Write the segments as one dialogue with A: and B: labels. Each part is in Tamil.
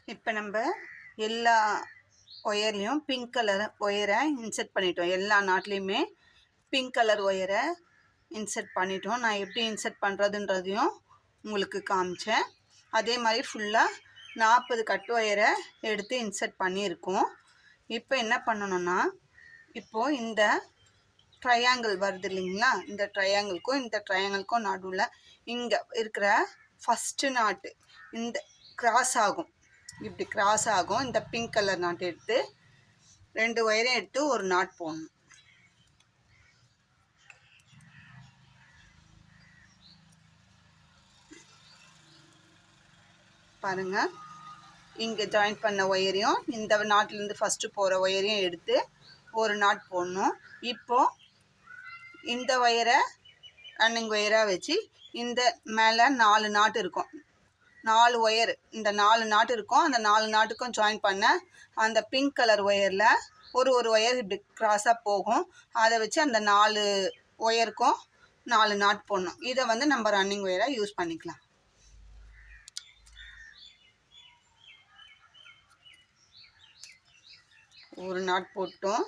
A: இப்போ நம்ம எல்லா ஒயர்லேயும் பிங்க் கலர் ஒயரை இன்செர்ட் பண்ணிட்டோம். எல்லா நாட்லேயுமே பிங்க் கலர் ஒயரை இன்செர்ட் பண்ணிட்டோம். நான் எப்படி இன்செர்ட் பண்ணுறதுன்றதையும் உங்களுக்கு காமிச்சேன். அதே மாதிரி ஃபுல்லாக 40 கட் ஒயரை எடுத்து இன்செர்ட் பண்ணியிருக்கோம். இப்போ என்ன பண்ணணும்னா, இப்போது இந்த ட்ரையாங்கிள் வருது இல்லைங்களா, இந்த ட்ரையாங்கிள்க்கும் நடுவில் இங்கே இருக்கிற ஃபஸ்ட்டு நாட்டு இந்த கிராஸ் ஆகும், இப்படி கிராஸ் ஆகும். இந்த பிங்க் கலர் நாட் எடுத்து 2 ஒயரையும் எடுத்து ஒரு நாட் போடணும். பாருங்க, இங்கே ஜாயின் பண்ண ஒயரையும் இந்த நாட்லேருந்து ஃபஸ்ட்டு போகிற ஒயரையும் எடுத்து ஒரு நாட் போடணும். இப்போது இந்த ஒயரை ரன்னிங் ஒயராக வச்சு இந்த மேலே 4 நாட் இருக்கும், 4 ஒயர், இந்த 4 நாட் இருக்கும். அந்த 4 நாட்டுக்கும் ஜாயின் பண்ண அந்த பிங்க் கலர் ஒயரில் ஒரு ஒயர் இப்படி கிராஸாக போகும். அதை வச்சு அந்த 4 ஒயருக்கும் 4 நாட் போடணும். இதை நம்ம ரன்னிங் ஒயராக யூஸ் பண்ணிக்கலாம். ஒரு நாட் போட்டோம்.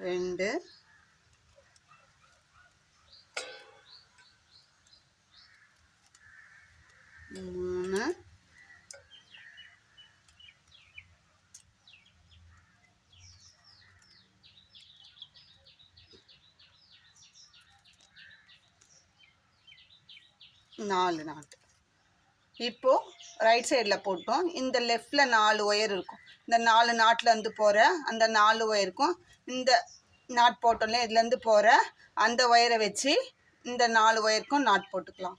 A: ரெண்டு, மூணு, நாலு நாட். இப்போது ரைட் சைடில் போட்டோம். இந்த லெஃப்டில் 4 ஒயர் இருக்கும். இந்த 4 நாட்லேருந்து போகிற அந்த 4 ஒயருக்கும் இந்த நாட் போட்டோம்ல, இதுலேருந்து போகிற அந்த ஒயரை வச்சு இந்த 4 ஒயருக்கும் நாட் போட்டுக்கலாம்.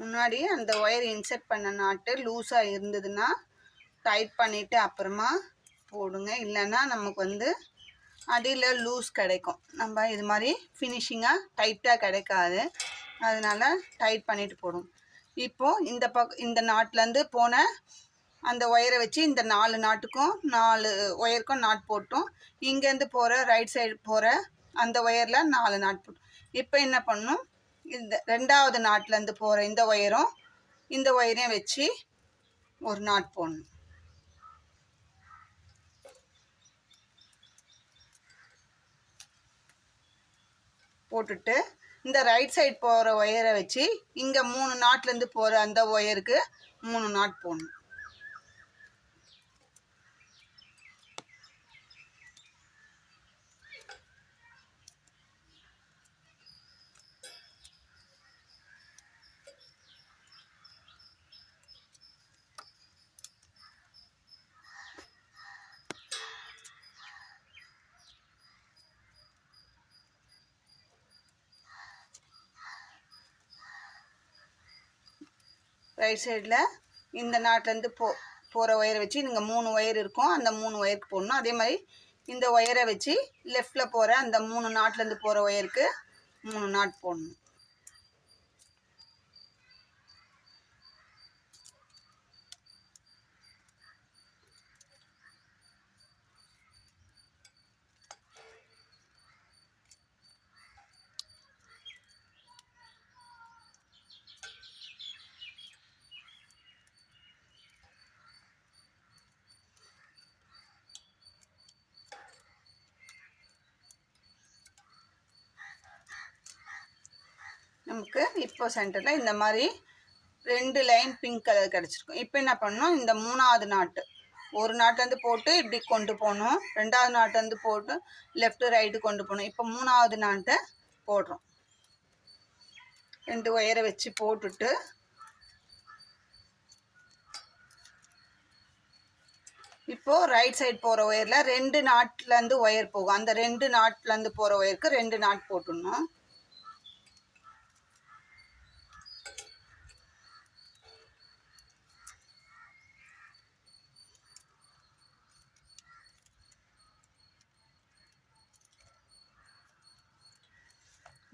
A: முன்னாடி அந்த ஒயர் இன்செர்ட் பண்ண நாட்டு லூஸாக இருந்ததுன்னா டைட் பண்ணிவிட்டு அப்புறமா போடுங்க. இல்லைன்னா நமக்கு அடியில் லூஸ் கிடைக்கும். நம்ம இது மாதிரி ஃபினிஷிங்காக டைட்டாக கிடைக்காது. அதனால் டைட் பண்ணிவிட்டு போடும். இப்போது இந்த நாட்லேருந்து போன அந்த ஒயரை வச்சு இந்த 4 நாட்டுக்கும் 4 ஒயருக்கும் நாட் போட்டோம். இங்கேருந்து போகிற ரைட் சைடு போகிற அந்த ஒயரில் 4 நாட் போட்டோம். இப்போ என்ன பண்ணணும், இந்த 2வது நாட்லேருந்து போகிற இந்த ஒயரையும் வச்சு ஒரு நாட் போடணும். போட்டுட்டு இந்த ரைட் சைடு போகிற ஒயரை வச்சு இங்கே 3 நாட்லேருந்து போகிற அந்த ஒயருக்கு 3 நாட் போடணும். ரைட் சைடில் இந்த நாட்லேருந்து போகிற ஒயரை வச்சு இங்கே 3 ஒயர் இருக்கும், அந்த 3 ஒயருக்கு போடணும். அதே மாதிரி இந்த ஒயரை வச்சு லெஃப்டில் போகிற அந்த 3 நாட்லேருந்து போகிற ஒயருக்கு 3 நாட் போடணும். நமக்கு இப்போ சென்டரில் இந்த மாதிரி 2 லைன் பிங்க் கலர் கிடச்சிருக்கும். இப்போ என்ன பண்ணணும், இந்த 3வது நாட்டு ஒரு நாட்லேருந்து போட்டு இப்படி கொண்டு போகணும். 2வது நாட்லேருந்து போட்டு லெஃப்ட்டு ரைட்டு கொண்டு போகணும். இப்போ 3வது நாட்டை போடுறோம். 2 ஒயரை வச்சு போட்டுட்டு இப்போது ரைட் சைடு போகிற ஒயரில் 2 நாட்லேருந்து ஒயர் போகும். அந்த 2 நாட்லேருந்து போகிற ஒயருக்கு 2 நாட் போட்டுடணும்.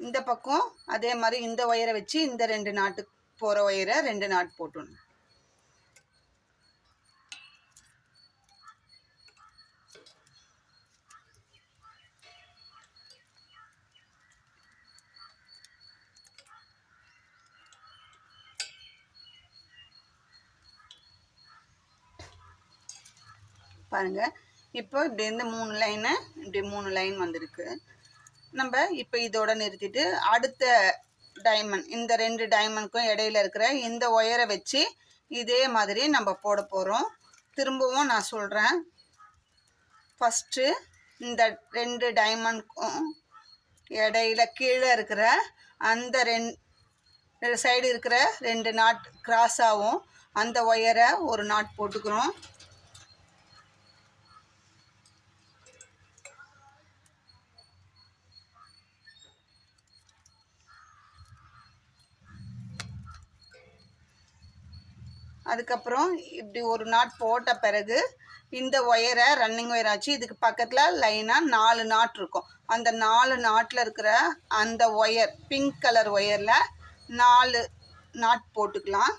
A: இந்த பக்கம் அதே மாதிரி இந்த ஒயரை வச்சு இந்த 2 நாட்டு போகிற ஒயரை 2 நாட் போட்டுடணும். பாருங்கள், இப்போ இப்படி இந்த 3 லைனு இப்படி 3 லைன் வந்திருக்கு. நம்ம இப்போ இதோட நிறுத்திட்டு அடுத்த டைமண்ட், இந்த 2 டைமண்ட்க்கும் இடையில இருக்கிற இந்த ஒயரை வச்சு இதே மாதிரி நம்ம போட போகிறோம். திரும்பவும் நான் சொல்கிறேன். ஃபஸ்ட்டு இந்த 2 டைமண்ட்க்கும் இடையில கீழே இருக்கிற அந்த 2 சைடு இருக்கிற 2 நாட் கிராஸாகவும் அந்த ஒயரை ஒரு நாட் போட்டுக்கிறோம். அதுக்கப்புறம் இப்படி ஒரு நாட் போட்ட பிறகு இந்த ஒயரை ரன்னிங் ஒயர் ஆச்சு இதுக்கு பக்கத்தில் லைனாக 4 நாட் இருக்கும். அந்த 4 நாட்டில் இருக்கிற அந்த ஒயர் பிங்க் கலர் ஒயரில் 4 நாட் போட்டுக்கலாம்.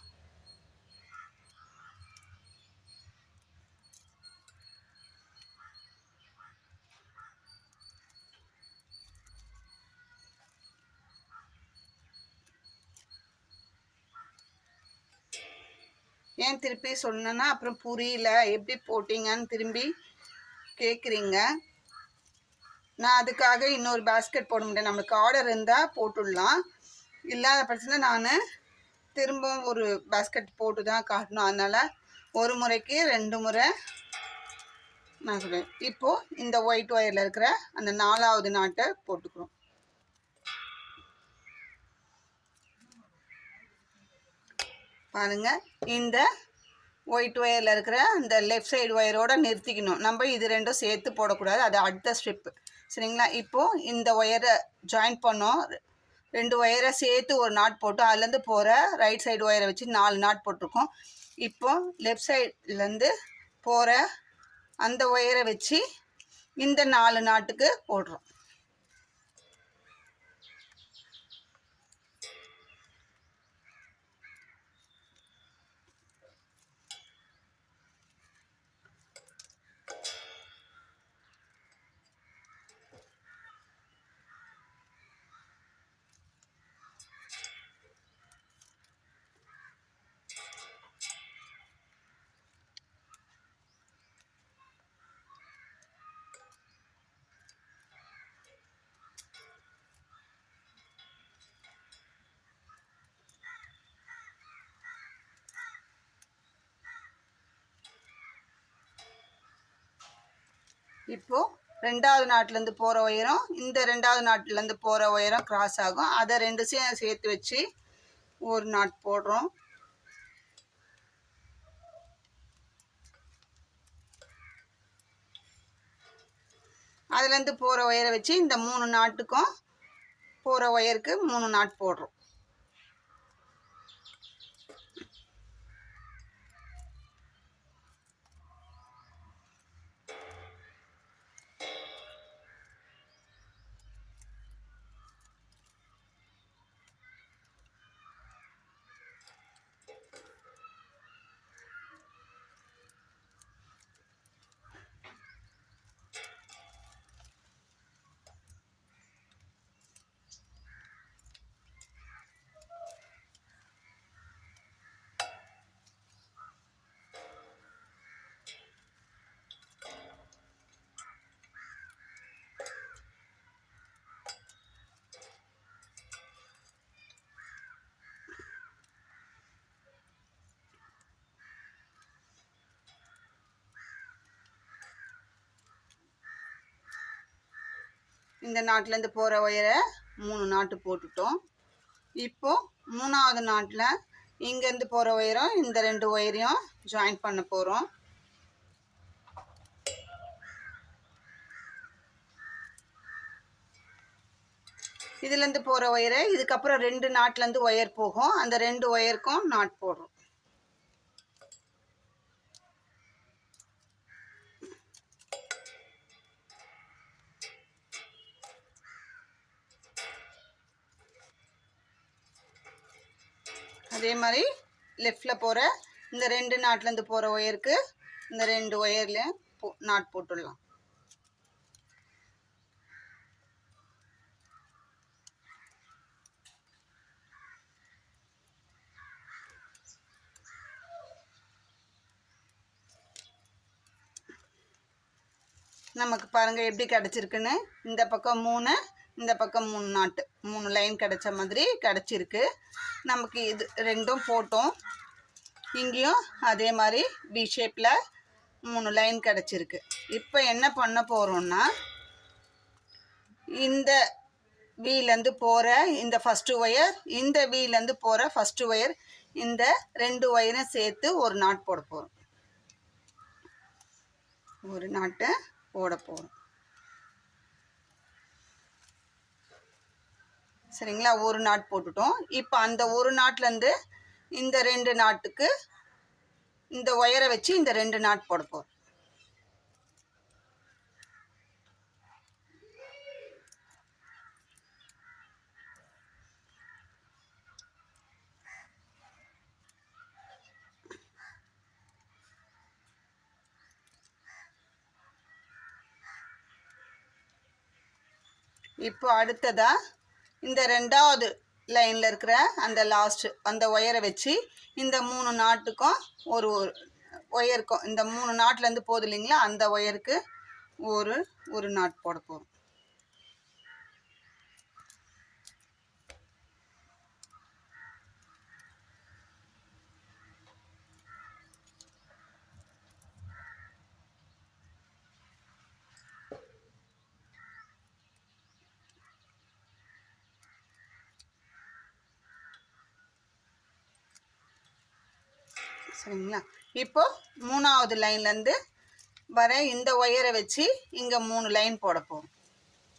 A: ஏன் திருப்பி சொன்னேன்னா அப்புறம் புரியல, எப்படி போட்டிங்கன்னு திரும்பி கேட்குறீங்க. நான் அதுக்காக இன்னொரு பேஸ்கெட் போட முடியாது. நம்மளுக்கு ஆர்டர் இருந்தால் போட்டுடலாம், இல்லாத பட்சத்தில் நான் திரும்பவும் ஒரு பேஸ்கெட் போட்டு தான் காட்டணும். அதனால் ஒரு முறைக்கு 2 முறை நான் சொல்கிறேன். இப்போது இந்த ஒயிட் ஒயரில் இருக்கிற அந்த 4வது நாட்டை போட்டுக்கிறோம். பாருங்கள், இந்த ஒயிட் ஒயரில் இருக்கிற அந்த லெஃப்ட் சைடு ஒயரோடு நிறுத்திக்கணும். நம்ம இது 2ம் சேர்த்து போடக்கூடாது, அது அடுத்த ஸ்டெப்பு. சரிங்களா? இப்போது இந்த ஒயரை ஜாயின் பண்ணோம். 2 ஒயரை சேர்த்து ஒரு நாட் போட்டு அதுலேருந்து போகிற ரைட் சைடு ஒயரை வச்சு 4 நாட் போட்டிருக்கோம். இப்போது லெஃப்ட் சைட்லேருந்து போகிற அந்த ஒயரை வச்சு இந்த 4 நாட்டுக்கு போடுறோம். இப்போது 2வது நாட்டிலேருந்து போகிற ஒயரும் இந்த 2வது நாட்டிலேருந்து போகிற ஒயரும் கிராஸ் ஆகும். அதை 2 சேர்த்து வச்சு ஒரு நாட் போடுறோம். அதுலேருந்து போகிற ஒயரை வச்சு இந்த 3 நாட்டுக்கும் போகிற ஒயருக்கு 3 நாட் போடுறோம். இந்த நாட்டிலேருந்து போகிற ஒயரை 3 நாட்டு போட்டுட்டோம். இப்போது 3வது நாட்டில் இங்கேருந்து போகிற ஒயரும் இந்த 2 ஒயரையும் ஜாயின் பண்ண போகிறோம். இதுலேருந்து போகிற ஒயரை இதுக்கப்புறம் 2 நாட்லேருந்து ஒயர் போகும். அந்த 2 ஒயருக்கும் நாட் போடுறோம். அதே மாதிரி லெஃப்டில் போகிற இந்த 2 நாட்லேருந்து போகிற ஒயருக்கு இந்த 2 ஒயர்லேயும் நாட் போட்டுடலாம். நமக்கு பாருங்கள் எப்படி கிடச்சிருக்குன்னு. இந்த பக்கம் 3, இந்த பக்கம் 3 நாட்டு, 3 லைன் கிடச்ச மாதிரி கிடச்சிருக்கு. நமக்கு இது 2ம் போட்டோம். இங்கேயும் அதே மாதிரி வி ஷேப்பில் 3 லைன் கிடச்சிருக்கு. இப்போ என்ன பண்ண போகிறோம்னா, இந்த வீலேருந்து போகிற இந்த ஃபஸ்ட்டு ஒயர், இந்த வீலேருந்து போகிற ஃபஸ்ட்டு ஒயர், இந்த 2 ஒயரும் சேர்த்து ஒரு நாட் போட போகிறோம். ஒரு நாட்டை போட போகிறோம். சரிங்களா? ஒரு நாட் போட்டுட்டோம். இப்போ அந்த ஒரு நாட்லேருந்து இந்த 2 நாட்டுக்கு இந்த ஒயரை வச்சு இந்த 2 நாட் போட போகிறோம். இப்போ அடுத்ததா இந்த 2வது லைனில் இருக்கிற அந்த லாஸ்ட்டு அந்த ஒயரை வச்சு இந்த 3 நாட்டுக்கும் ஒரு ஒயருக்கும், இந்த 3 நாட்லேருந்து போகுது இல்லைங்களா, அந்த ஒயருக்கு ஒரு நாட் போட போகிறோம். சரிங்களா? இப்போ 3வது லைன்லேருந்து வர இந்த ஒயரை வச்சு இங்கே 3 லைன் போட போகும்.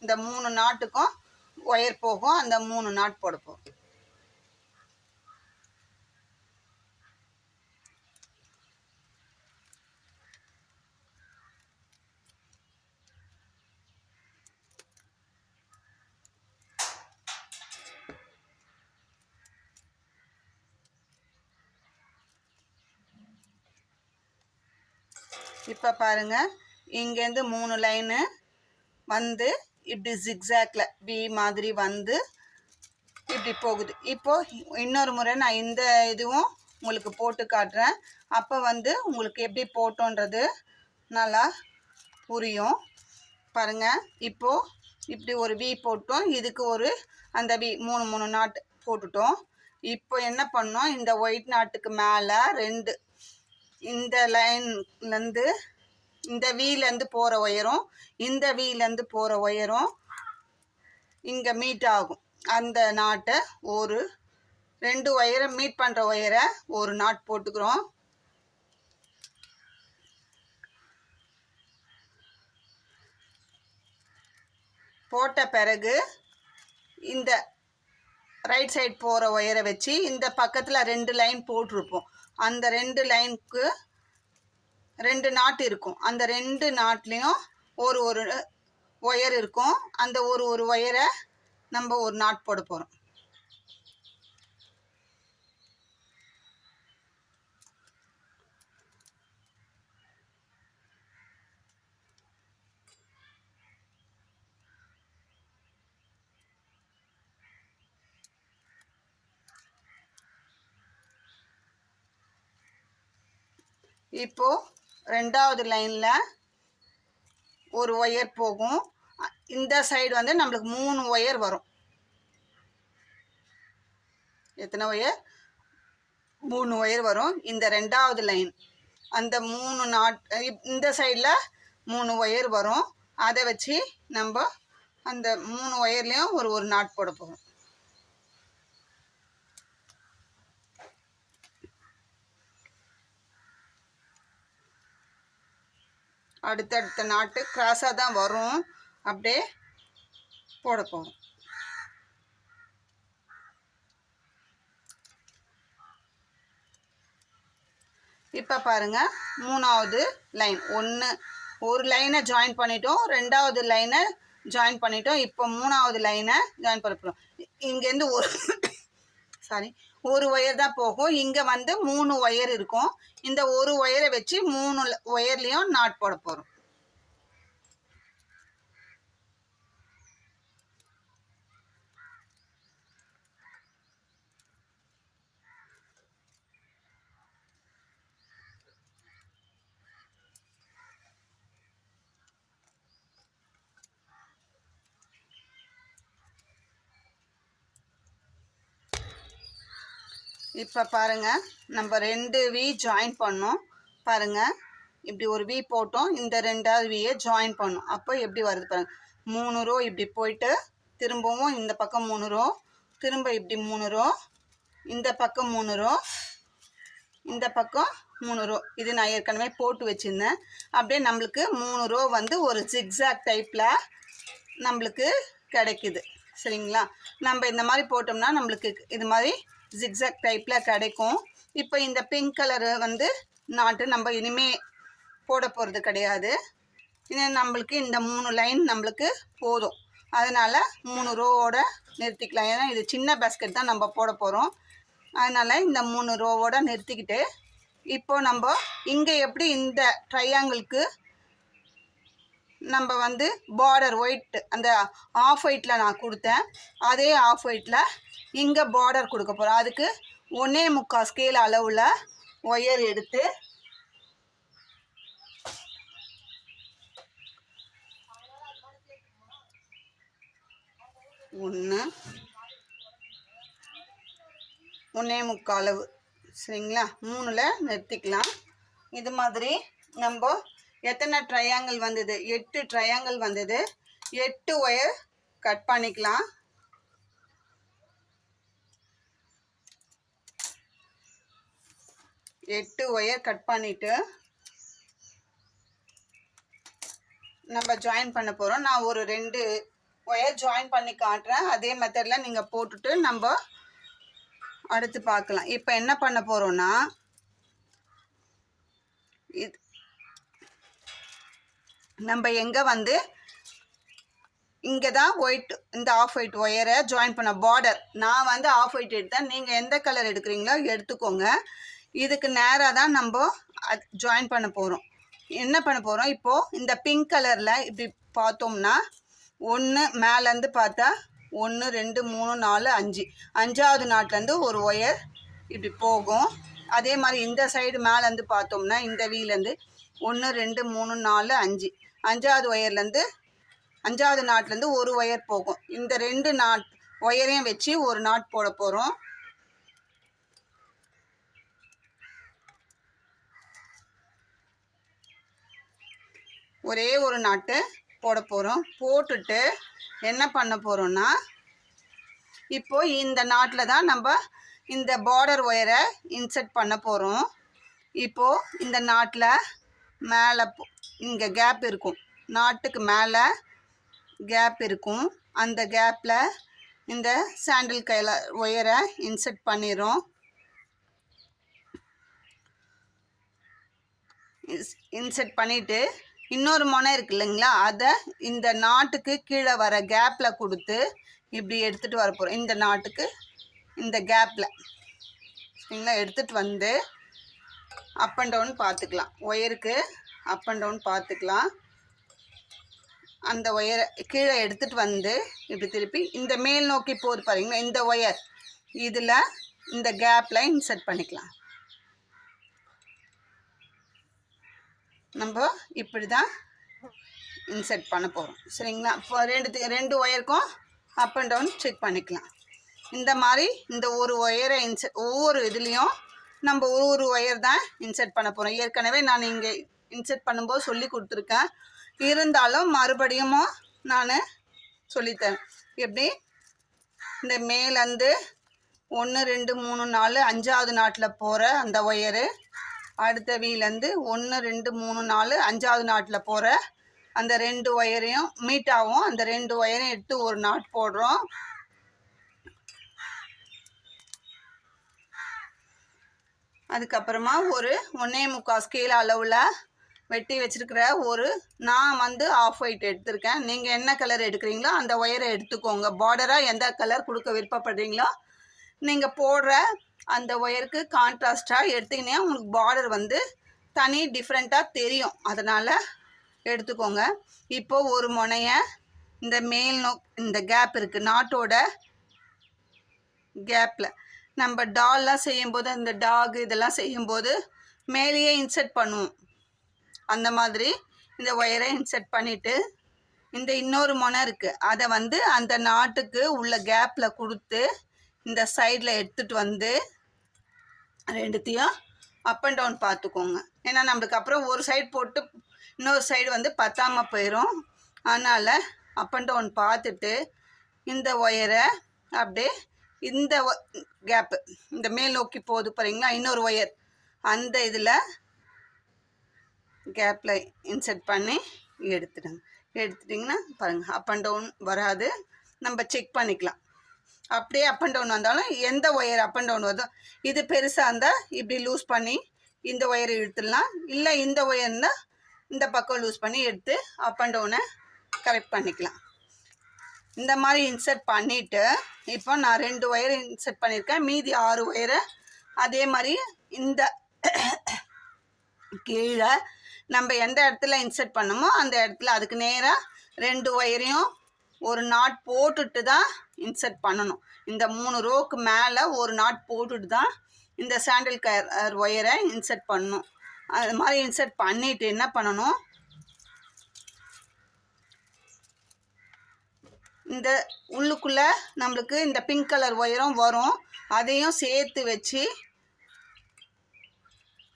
A: இந்த 3 நாட்டுக்கும் ஒயர் போகும். அந்த 3 நாட் போட போகும். இப்போ பாருங்கள், இங்கேருந்து 3 லைனு வந்து இப்படி ஜிக்ஸாக்ல வி மாதிரி வந்து இப்படி போகுது. இப்போது இன்னொரு முறை நான் இந்த இதுவும் உங்களுக்கு போட்டு காட்டுறேன். அப்போ வந்து உங்களுக்கு எப்படி போட்டோன்றது நல்லா புரியும். பாருங்கள், இப்போது இப்படி ஒரு வி போட்டோம். இதுக்கு அந்த வி 3 நாட் போட்டுட்டோம். இப்போ என்ன பண்ணோம், இந்த ஒயிட் நாட்டுக்கு மேலே 2 இந்த லைன்லேருந்து இந்த வீலேருந்து போகிற ஒயரும் இந்த வீலேருந்து போகிற ஒயரும் இங்கே மீட் ஆகும். அந்த நாட்டை 2 ஒயரை மீட் பண்ணுற ஒயரை ஒரு நாட் போட்டுக்கிறோம். போட்ட பிறகு இந்த ரைட் சைட் போகிற ஒயரை வச்சு இந்த பக்கத்தில் 2 லைன் போட்டிருப்போம். அந்த 2 லைனுக்கு 2 நாட் இருக்கும். அந்த 2 நாட்லேயும் ஒரு ஒயர் இருக்கும். அந்த ஒரு ஒயரை நம்ம ஒரு நாட் போட போகிறோம். இப்போது 2வது லைனில் ஒரு ஒயர் போகும். இந்த சைடு வந்து நம்மளுக்கு 3 ஒயர் வரும். எத்தனை ஒயர்? 3 ஒயர் வரும். இந்த 2வது லைன் அந்த 3 நாட் இந்த சைடில் 3 ஒயர் வரும். அதை வச்சு நம்ம அந்த 3 ஒயர்லேயும் ஒரு நாட் போட போகிறோம். அடுத்தடுத்த நாட்டு கிராஸாக தான் வரும். அப்படியே போட போகிறோம். இப்போ பாருங்கள், மூணாவது லைன் ஒரு லைனை ஜாயின் பண்ணிட்டோம், ரெண்டாவது லைனை ஜாயின் பண்ணிட்டோம். இப்போ மூணாவது லைனை ஜாயின் பண்ண போகிறோம். இங்கேருந்து ஒரு ஒயர் தான் போகும். இங்கே வந்து 3 ஒயர் இருக்கும். இந்த ஒரு ஒயரை வச்சு 3 ஒயர்லேயும் நாட் போட போகிறோம். இப்போ பாருங்கள், நம்ம 2 வி ஜாயின் பண்ணோம். பாருங்கள், இப்படி ஒரு வி போட்டோம், இந்த 2வது வியை ஜாயின் பண்ணோம். அப்போ எப்படி வருது பாருங்கள், 3 ரோ இப்படி போயிட்டு திரும்பவும் இந்த பக்கம் 3 ரோ, திரும்ப இப்படி 3 ரோ, இந்த பக்கம் 3 ரோ, இந்த பக்கம் 3 ரோ. இது நான் ஏற்கனவே போட்டு வச்சுருந்தேன். அப்படியே நம்மளுக்கு 3 ரோ வந்து ஒரு ஜிக்ஸாக் டைப்பில் நம்மளுக்கு கிடைக்குது. சரிங்களா? நம்ம இந்த மாதிரி போட்டோம்னா நம்மளுக்கு இது மாதிரி ஜிக்ஸாக் டைப்பில் கிடைக்கும். இப்போ இந்த பிங்க் கலரு வந்து நாட்டு நம்ம இனிமே போட போகிறது கிடையாது. இது நம்மளுக்கு இந்த 3 லைன் நம்மளுக்கு போதும். அதனால் 3 ரோவோட நிறுத்திக்கலாம். ஏன்னா இது சின்ன பேஸ்கெட் தான் நம்ம போட போகிறோம். அதனால் இந்த 3 ரோவோட நிறுத்திக்கிட்டு, இப்போ நம்ம இங்கே எப்படி இந்த ட்ரையாங்கிளுக்கு நம்ம வந்து பார்டர் ஒயிட், அந்த ஆஃப் ஒயிட்டில் நான் கொடுத்தேன், அதே ஆஃப் ஒயிட்டில் இங்கே பார்டர் கொடுக்க போகிறோம். அதுக்கு 1.25 ஸ்கேல் அளவில் ஒயர் எடுத்து ஒன்று 1.25 அளவு, சரிங்களா? 3ல் நிறுத்திக்கலாம். இது மாதிரி நம்ம எத்தனை ட்ரையாங்கிள் வந்தது, 8 ட்ரையாங்கிள் வந்தது. 8 ஒயர் கட் பண்ணிக்கலாம். எட்டு ஒயர் கட் பண்ணிவிட்டு நம்ம ஜாயின் பண்ண போகிறோம். நான் ஒரு 2 ஒயர் ஜாயின் பண்ணி காட்டுறேன். அதே மெத்தடில் நீங்கள் போட்டுட்டு நம்ம அடுத்து பார்க்கலாம். இப்போ என்ன பண்ண போகிறோன்னா, இது நம்ம எங்கே வந்து இங்கே தான் ஒயிட், இந்த ஆஃப் ஒயிட் ஒயரை ஜாயின் பண்ண பார்டர் நான் வந்து ஆஃப் ஒயிட் எடுத்தேன். நீங்கள் எந்த கலர் எடுக்கிறீங்களோ எடுத்துக்கோங்க. இதுக்கு நேராக தான் நம்ம ஜாயின் பண்ண போகிறோம். என்ன பண்ண போகிறோம், இப்போது இந்த பிங்க் கலரில் இப்படி பார்த்தோம்னா 1 மேலேருந்து பார்த்தா 1 2 3 4 5, 5வது நாட்லேருந்து ஒரு ஒயர் இப்படி போகும். அதே மாதிரி இந்த சைடு மேலேருந்து பார்த்தோம்னா இந்த வீலேருந்து 1 2 3 4 5, 5வது ஒயர்லேருந்து 5வது நாட்லேருந்து ஒரு ஒயர் போகும். இந்த 2 நாட் ஒயரையும் வச்சு ஒரு நாட் போட போகிறோம். ஒரே ஒரு நாட்டு போட போகிறோம். போட்டுட்டு என்ன பண்ண போகிறோன்னா, இப்போது இந்த நாட்டில் தான் நம்ம இந்த பார்டர் ஒயரை இன்சர்ட் பண்ண போகிறோம். இப்போது இந்த நாட்டில் மேலே இங்கே கேப் இருக்கும், நாட்டுக்கு மேலே கேப் இருக்கும். அந்த கேப்பில் இந்த சாண்டில் கலர் ஒயரை இன்சர்ட் பண்ணிடுறோம். இன்சர்ட் பண்ணிவிட்டு இன்னொரு முனை இருக்கு இல்லைங்களா, அதை இந்த நாட்டுக்கு கீழே வர கேப்பில் கொடுத்து இப்படி எடுத்துகிட்டு வர போகிறோம். இந்த நாட்டுக்கு இந்த கேப்பில் சரிங்களா எடுத்துகிட்டு வந்து அப் அண்ட் டவுன் பார்த்துக்கலாம். ஒயருக்கு அப் அண்ட் டவுன் பார்த்துக்கலாம். அந்த ஒயரை கீழே எடுத்துகிட்டு வந்து இப்படி திருப்பி இந்த மேல் நோக்கி போகுது பாருங்களா, இந்த ஒயர் இதில் இந்த கேப்பில் இன்சர்ட் பண்ணிக்கலாம். நம்ம இப்படி தான் இன்சர்ட் பண்ண போகிறோம். சரிங்களா? இப்போ 2 ஒயருக்கும் அப் அண்ட் டவுன் செக் பண்ணிக்கலாம். இந்த மாதிரி இந்த ஒரு ஒயரை ஒவ்வொரு இதுலேயும் நம்ம ஒரு ஒயர் தான் இன்சர்ட் பண்ண போகிறோம். ஏற்கனவே நான் இங்கே இன்சர்ட் பண்ணும்போது சொல்லி கொடுத்துருக்கேன். இருந்தாலும் மறுபடியும் நான் சொல்லித்தரேன். எப்படி இந்த மேலேருந்து 1 2 3 4 5வது நாட்டில் போகிற அந்த ஒயரு, அடுத்த வீலேருந்து 1 2 3 4 5வது நாட்டில் போகிற அந்த 2 ஒயரையும் மீட் ஆகும். அந்த 2 ஒயரையும் எடுத்து ஒரு நாட் போடுறோம். அதுக்கப்புறமா ஒரு 1.25 ஸ்கேல் அளவில் வெட்டி வச்சுருக்கிற நான் வந்து ஆஃப் ஒயிட் எடுத்திருக்கேன். நீங்கள் என்ன கலர் எடுக்கிறீங்களோ அந்த ஒயரை எடுத்துக்கோங்க. பார்டராக எந்த கலர் கொடுக்க விருப்பப்படுறீங்களோ நீங்கள் போடுற அந்த ஒயருக்கு கான்ட்ராஸ்டாக எடுத்திங்கன்னா உங்களுக்கு பார்டர் வந்து தனி டிஃப்ரெண்ட்டாக தெரியும். அதனால் எடுத்துக்கோங்க. இப்போது ஒரு முனையை இந்த இந்த கேப் இருக்குது நாட்டோட கேப்பில் நம்ம டால்லாம் செய்யும்போது அந்த டாக் இதெல்லாம் செய்யும்போது மேலேயே இன்சர்ட் பண்ணுவோம். அந்த மாதிரி இந்த ஒயரை இன்சர்ட் பண்ணிவிட்டு இந்த இன்னொரு முனை இருக்குது அதை வந்து அந்த நாட்டுக்கு உள்ள கேப்பில் கொடுத்து இந்த சைடில் எடுத்துகிட்டு வந்து ரெண்டுத்தையும் அப் அண்ட் டவுன் பார்த்துக்கோங்க. ஏன்னா நம்மளுக்கு அப்புறம் ஒரு சைடு போட்டு இன்னொரு சைடு வந்து பத்தாமல் போயிடும். அதனால் அப் அண்ட் டவுன் பார்த்துட்டு இந்த ஒயரை அப்படியே இந்த கேப்பு இந்த மேல் நோக்கி போகுது பாருங்களா இன்னொரு ஒயர், அந்த இதில் கேப்பில் இன்சர்ட் பண்ணி எடுத்துட்டிங்கன்னா பாருங்கள் அப் அண்ட் டவுன் வராது. நம்ம செக் பண்ணிக்கலாம். அப்படியே அப் அண்ட் டவுன் வந்தாலும் எந்த ஒயர் அப் அண்ட் டவுன் வருதோ, இது பெருசாக இருந்தால் இப்படி லூஸ் பண்ணி இந்த ஒயரை இழுத்துடலாம். இல்லை இந்த ஒயர்னா இந்த பக்கம் லூஸ் பண்ணி எடுத்து அப் அண்ட் டவுனை கரெக்ட் பண்ணிக்கலாம். இந்த மாதிரி இன்சர்ட் பண்ணிவிட்டு இப்போ நான் 2 ஒயர் இன்சர்ட் பண்ணியிருக்கேன். மீதி 6 ஒயரை அதே மாதிரி இந்த கீழே நம்ம எந்த இடத்துல இன்சர்ட் பண்ணமோ அந்த இடத்துல அதுக்கு நேராக 2 ஒயரையும் ஒரு நாட் போட்டுட்டு தான் இன்சர்ட் பண்ணணும். இந்த 3 ரோக்கு மேலே ஒரு நாட் போட்டுட்டு தான் இந்த சாண்டில் கலர் ஒயரை இன்சர்ட் பண்ணணும். அது மாதிரி இன்சர்ட் பண்ணிவிட்டு என்ன பண்ணணும், இந்த உள்ளுக்குள்ளே நம்மளுக்கு இந்த பிங்க் கலர் ஒயரும் வரும், அதையும் சேர்த்து வச்சு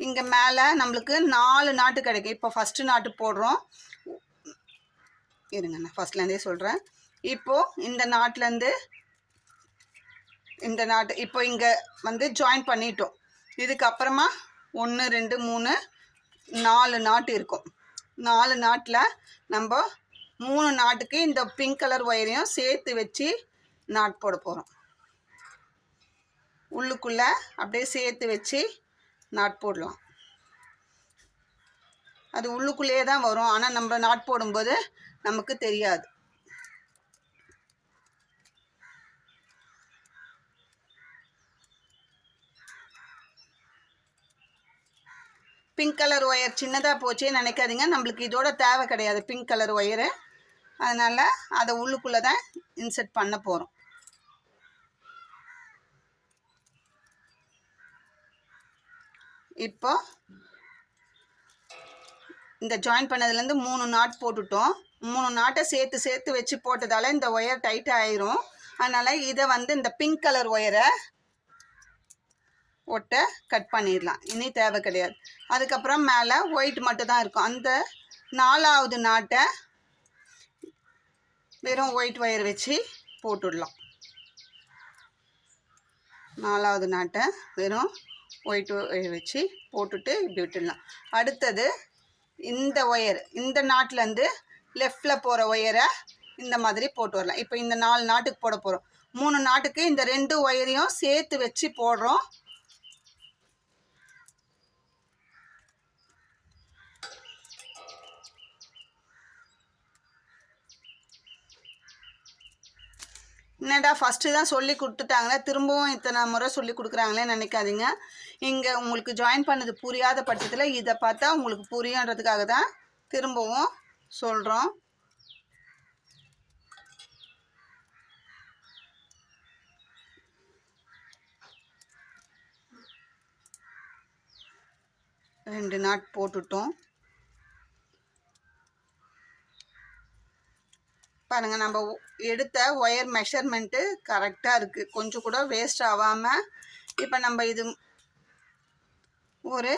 A: இங்கே மேலே நம்மளுக்கு 4 நாட்டு கிடைக்கும். இப்போ ஃபஸ்ட்டு நாட்டு போடுறோம். இருங்க நான் ஃபஸ்ட்லேருந்தே சொல்கிறேன். இப்போது இந்த நாட்டிலேருந்து இந்த நாட்டு இப்போ இங்கே வந்து ஜாயின் பண்ணிட்டோம். இதுக்கப்புறமா 1 2 3 4 நாட்டு இருக்கும். 4 நாட்டில் நம்ம 3 நாட்டுக்கு இந்த பிங்க் கலர் ஒயரையும் சேர்த்து வச்சு நாட் போட போகிறோம். உள்ளுக்குள்ளே அப்படியே சேர்த்து வச்சு நாட் போடலாம். அது உள்ளுக்குள்ளேயே தான் வரும், ஆனால் நம்ம நாட் போடும்போது நமக்கு தெரியாது. பிங்க் கலர் ஒயர் சின்னதாக போச்சே நினைக்காதீங்க, நம்மளுக்கு இதோட தேவை கிடையாது பிங்க் கலர் ஒயரு. அதனால் அதை உள்ளுக்குள்ளே தான் இன்சர்ட் பண்ண போகிறோம். இப்போ இந்த ஜாயின் பண்ணதுலேருந்து 3 நாட் போட்டுட்டோம். 3 நாட்டை சேர்த்து வச்சு போட்டதால் இந்த ஒயர் டைட்டாக ஆயிரும். அதனால் இதை வந்து இந்த பிங்க் கலர் ஒயரை ஒட்டை கட் பண்ணிடலாம். இனி தேவை கிடையாது. அதுக்கப்புறம் மேலே ஒயிட் மட்டும் தான் இருக்கும். அந்த 4வது நாட்டை வெறும் ஒயிட் ஒயர் வச்சு போட்டுடலாம். 4வது நாட்டை வெறும் ஒயிட் ஒயர் வச்சு போட்டுட்டு இப்படி விட்டுடலாம். அடுத்தது இந்த ஒயர் இந்த நாட்டிலேருந்து லெஃப்டில் போகிற ஒயரை இந்த மாதிரி போட்டு வரலாம். இப்போ இந்த 4 நாட்டுக்கு போட போகிறோம். 3 நாட்டுக்கு இந்த 2 ஒயரையும் சேர்த்து வச்சு போடுறோம். என்னடா ஃபஸ்ட்டு தான் சொல்லி கொடுத்துட்டாங்களே திரும்பவும் இத்தனை முறை சொல்லி கொடுக்குறாங்களே நினைக்காதீங்க. இங்கே உங்களுக்கு ஜாயின் பண்ணது புரியாத பட்சத்தில் இதை பார்த்தா உங்களுக்கு புரியுன்றதுக்காக தான் திரும்பவும் சொல்கிறோம். ரெண்டு நாட் போட்டுட்டோம். பாருங்கள், நம்ம எடுத்த ஒயர் மெஷர்மெண்ட்டு கரெக்டாக இருக்குது, கொஞ்சம் கூட வேஸ்ட் ஆகாமல். இப்போ நம்ம இது ஒரு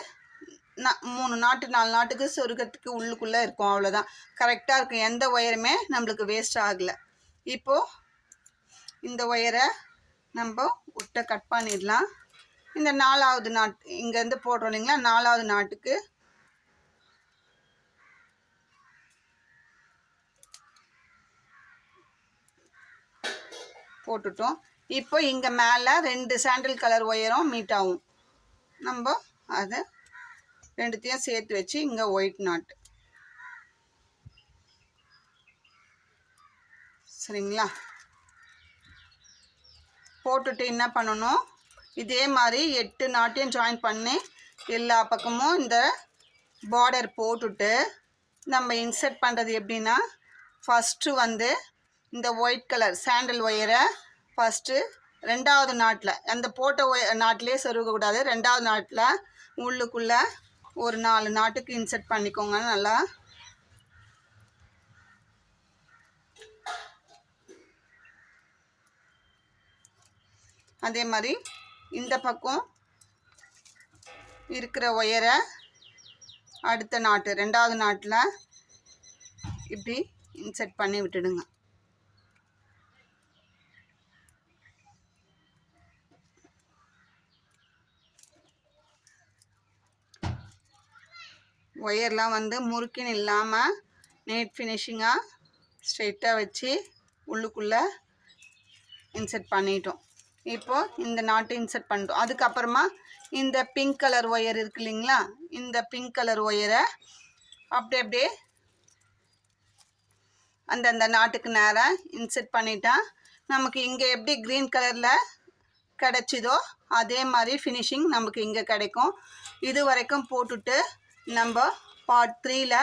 A: 3 நாட்டு 4 நாட்டுக்கு சொருக்கிறதுக்கு உள்ளுக்குள்ளே இருக்கும், அவ்வளோதான். கரெக்டாக இருக்கும், எந்த ஒயருமே நம்மளுக்கு வேஸ்ட் ஆகலை. இப்போது இந்த ஒயரை நம்ம விட்ட கட் பண்ணிடலாம். இந்த 4வது நாட் இங்கேருந்து போடுறோம் இல்லைங்களா, 4வது நாட்டுக்கு போட்டுட்டோம். இப்போ இங்கே மேலே 2 சாண்டில் கலர் ஒயரும் மீட் ஆகும். நம்ம அதை ரெண்டுத்தையும் சேர்த்து வச்சு இங்கே ஒயிட் நாட். சரிங்களா? போட்டுட்டு என்ன பண்ணணும், இதே மாதிரி 8 நாட்டையும் ஜாயின் பண்ணி எல்லா பக்கமும் இந்த பார்டர் போட்டுட்டு நம்ம இன்சர்ட் பண்ணுறது எப்படின்னா, ஃபஸ்ட்டு வந்து இந்த ஒயிட் கலர் சாண்டல் ஒயரை ஃபஸ்ட்டு 2வது நாட்டில், அந்த போட்ட நாட்டிலே சொருகக்கூடாது, 2வது நாட்டில் உள்ளுக்குள்ளே ஒரு 4 நாட்டுக்கு இன்சர்ட் பண்ணிக்கோங்க. நல்லா அதே மாதிரி இந்த பக்கம் இருக்கிற ஒயரை அடுத்த நாட்டு 2வது நாட்டில் இப்படி இன்சர்ட் பண்ணி விட்டுடுங்க. ஒயர்லாம் வந்து முறுக்கின்னு இல்லாமல் நீட் ஃபினிஷிங்காக ஸ்ட்ரெயிட்டாக வச்சு உள்ளுக்குள்ளே இன்சர்ட் பண்ணிட்டோம். இப்போது இந்த நாட்டு இன்சர்ட் பண்ணிட்டோம். அதுக்கப்புறமா இந்த பிங்க் கலர் ஒயர் இருக்கு இல்லைங்களா, இந்த பிங்க் கலர் ஒயரை அப்படியே அந்தந்த நாட்டுக்கு நேராக இன்சர்ட் பண்ணிட்டா நமக்கு இங்கே எப்படி க்ரீன் கலரில் கிடச்சிதோ அதே மாதிரி ஃபினிஷிங் நமக்கு இங்கே கிடைக்கும். இது வரைக்கும் போட்டுட்டு நம்ம பார்ட் 3ல்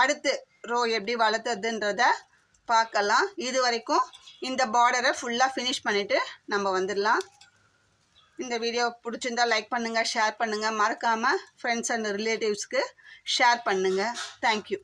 A: அடுத்து ரோ எப்படி வளர்த்துறதுன்றத பார்க்கலாம். இது வரைக்கும் இந்த பார்டரை ஃபுல்லாக ஃபினிஷ் பண்ணிவிட்டு நம்ம வந்துடலாம். இந்த வீடியோ பிடிச்சிருந்தா லைக் பண்ணுங்கள், ஷேர் பண்ணுங்கள், மறக்காமல் ஃப்ரெண்ட்ஸ் அண்ட் ரிலேட்டிவ்ஸ்க்கு ஷேர் பண்ணுங்கள். தேங்க்யூ.